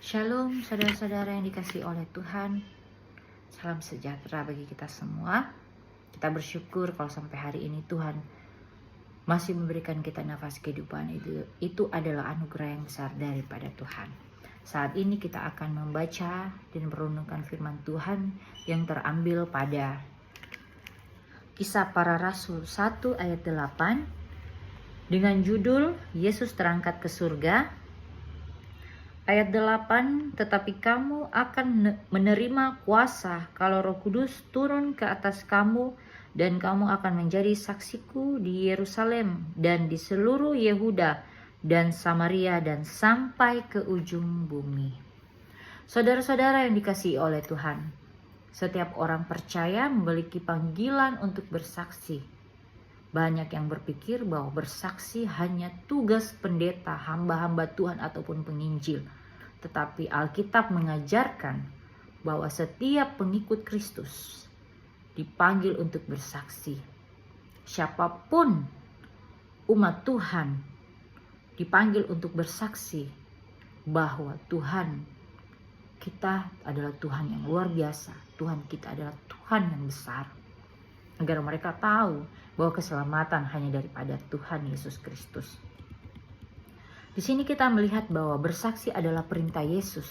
Shalom saudara-saudara yang dikasihi oleh Tuhan. Salam sejahtera bagi kita semua. Kita bersyukur kalau sampai hari ini Tuhan masih memberikan kita nafas kehidupan. Itu adalah anugerah yang besar daripada Tuhan. Saat ini kita akan membaca dan merenungkan firman Tuhan yang terambil pada Kisah Para Rasul 1 ayat 8 dengan judul Yesus terangkat ke surga. Ayat 8, tetapi kamu akan menerima kuasa kalau Roh Kudus turun ke atas kamu, dan kamu akan menjadi saksiku di Yerusalem dan di seluruh Yehuda dan Samaria dan sampai ke ujung bumi. Saudara-saudara yang dikasihi oleh Tuhan, setiap orang percaya memiliki panggilan untuk bersaksi. Banyak yang berpikir bahwa bersaksi hanya tugas pendeta, hamba-hamba Tuhan ataupun penginjil. Tetapi Alkitab mengajarkan bahwa setiap pengikut Kristus dipanggil untuk bersaksi. Siapapun umat Tuhan dipanggil untuk bersaksi bahwa Tuhan kita adalah Tuhan yang luar biasa. Tuhan kita adalah Tuhan yang besar. Agar mereka tahu bahwa keselamatan hanya daripada Tuhan Yesus Kristus. Di sini kita melihat bahwa bersaksi adalah perintah Yesus.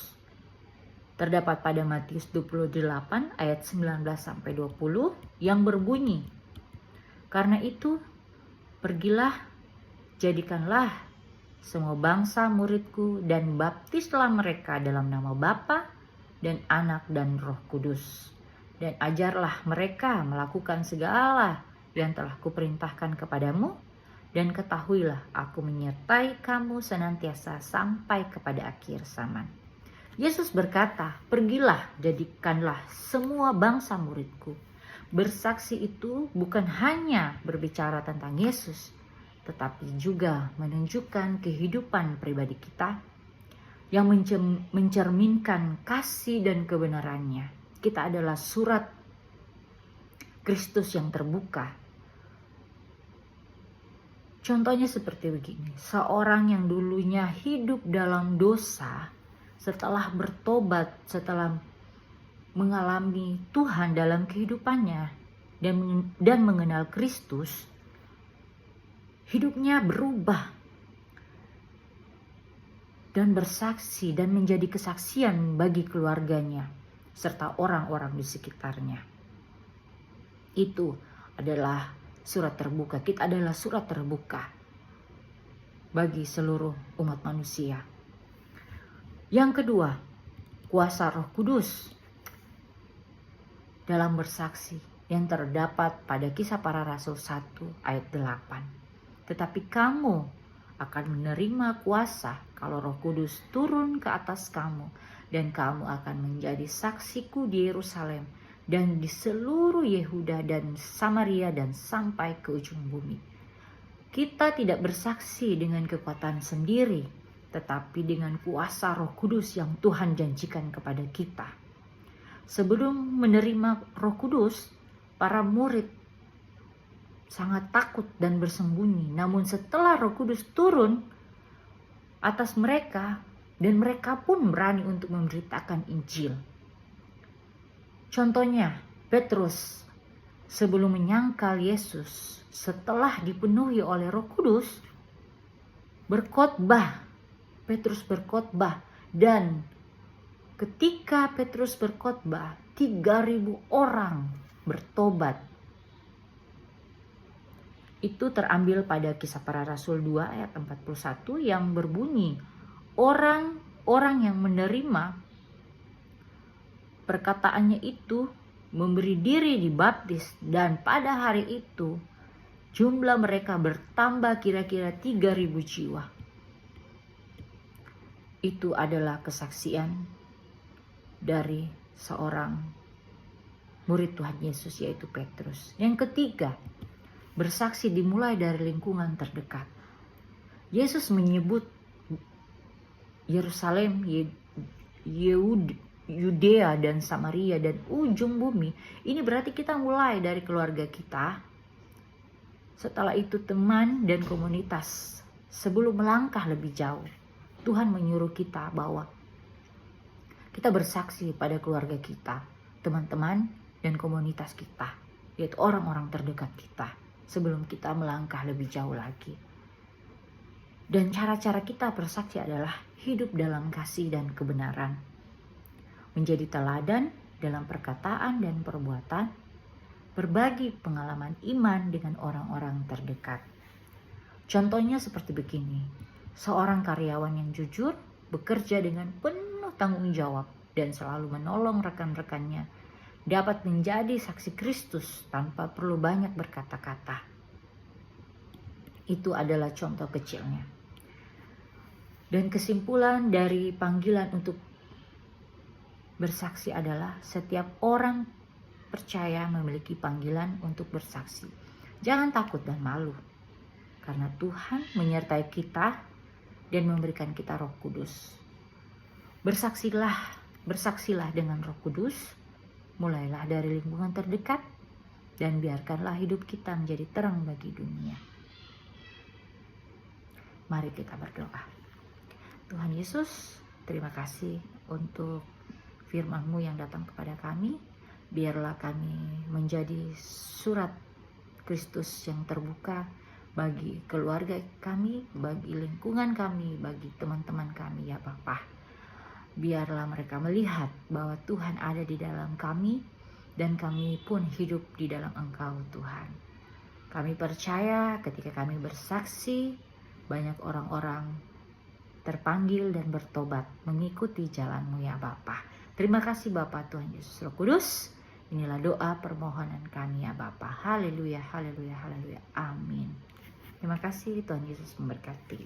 Terdapat pada Matius 28 ayat 19 sampai 20 yang berbunyi, "Karena itu, pergilah, jadikanlah semua bangsa muridku dan baptislah mereka dalam nama Bapa dan Anak dan Roh Kudus. Dan ajarlah mereka melakukan segala yang telah kuperintahkan kepadamu. Dan ketahuilah aku menyertai kamu senantiasa sampai kepada akhir zaman." Yesus berkata, pergilah, jadikanlah semua bangsa muridku. Bersaksi itu bukan hanya berbicara tentang Yesus, tetapi juga menunjukkan kehidupan pribadi kita yang mencerminkan kasih dan kebenarannya. Kita adalah surat Kristus yang terbuka. Contohnya seperti begini, seorang yang dulunya hidup dalam dosa, setelah bertobat, setelah mengalami Tuhan dalam kehidupannya dan mengenal Kristus, hidupnya berubah dan bersaksi dan menjadi kesaksian bagi keluarganya serta orang-orang di sekitarnya. Itu adalah surat terbuka. Kita adalah surat terbuka bagi seluruh umat manusia. Yang kedua, kuasa Roh Kudus dalam bersaksi yang terdapat pada Kisah Para Rasul 1 ayat 8. Tetapi kamu akan menerima kuasa kalau Roh Kudus turun ke atas kamu, dan kamu akan menjadi saksiku di Yerusalem dan di seluruh Yehuda dan Samaria dan sampai ke ujung bumi. Kita tidak bersaksi dengan kekuatan sendiri, tetapi dengan kuasa Roh Kudus yang Tuhan janjikan kepada kita. Sebelum menerima Roh Kudus, para murid sangat takut dan bersembunyi. Namun setelah Roh Kudus turun atas mereka, dan mereka pun berani untuk memberitakan Injil. Contohnya, Petrus sebelum menyangkal Yesus, setelah dipenuhi oleh Roh Kudus, berkhotbah. Petrus berkhotbah, dan ketika Petrus berkhotbah, 3.000 orang bertobat. Itu terambil pada Kisah Para Rasul 2 ayat 41 yang berbunyi, orang-orang yang menerima perkataannya itu memberi diri dibaptis, dan pada hari itu jumlah mereka bertambah kira-kira 3.000 jiwa. Itu adalah kesaksian dari seorang murid Tuhan Yesus, yaitu Petrus. Yang ketiga, bersaksi dimulai dari lingkungan terdekat. Yesus menyebut Yerusalem, Yudea dan Samaria dan ujung bumi. Ini berarti kita mulai dari keluarga kita. Setelah itu teman dan komunitas. Sebelum melangkah lebih jauh, Tuhan menyuruh kita bahwa Kita bersaksi pada keluarga kita, teman-teman, dan komunitas kita, yaitu orang-orang terdekat kita, sebelum kita melangkah lebih jauh lagi. Dan cara-cara kita bersaksi adalah hidup dalam kasih dan kebenaran, menjadi teladan dalam perkataan dan perbuatan, berbagi pengalaman iman dengan orang-orang terdekat. Contohnya seperti begini, seorang karyawan yang jujur bekerja dengan penuh tanggung jawab dan selalu menolong rekan-rekannya dapat menjadi saksi Kristus tanpa perlu banyak berkata-kata. Itu adalah contoh kecilnya. Dan kesimpulan dari panggilan untuk bersaksi adalah setiap orang percaya memiliki panggilan untuk bersaksi. Jangan takut dan malu, karena Tuhan menyertai kita dan memberikan kita Roh Kudus. Bersaksilah dengan Roh Kudus, mulailah dari lingkungan terdekat, dan biarkanlah hidup kita menjadi terang bagi dunia. Mari kita berdoa. Tuhan Yesus, terima kasih untuk firman-Mu yang datang kepada kami. Biarlah kami menjadi surat Kristus yang terbuka bagi keluarga kami, bagi lingkungan kami, bagi teman-teman kami ya Bapa. Biarlah mereka melihat bahwa Tuhan ada di dalam kami dan kami pun hidup di dalam Engkau Tuhan. Kami percaya ketika kami bersaksi, banyak orang-orang terpanggil dan bertobat mengikuti jalan-Mu ya Bapa. Terima kasih Bapa, Tuhan Yesus Roh Kudus. Inilah doa permohonan kami ya Bapa. Haleluya, haleluya, haleluya. Amin. Terima kasih, Tuhan Yesus memberkati.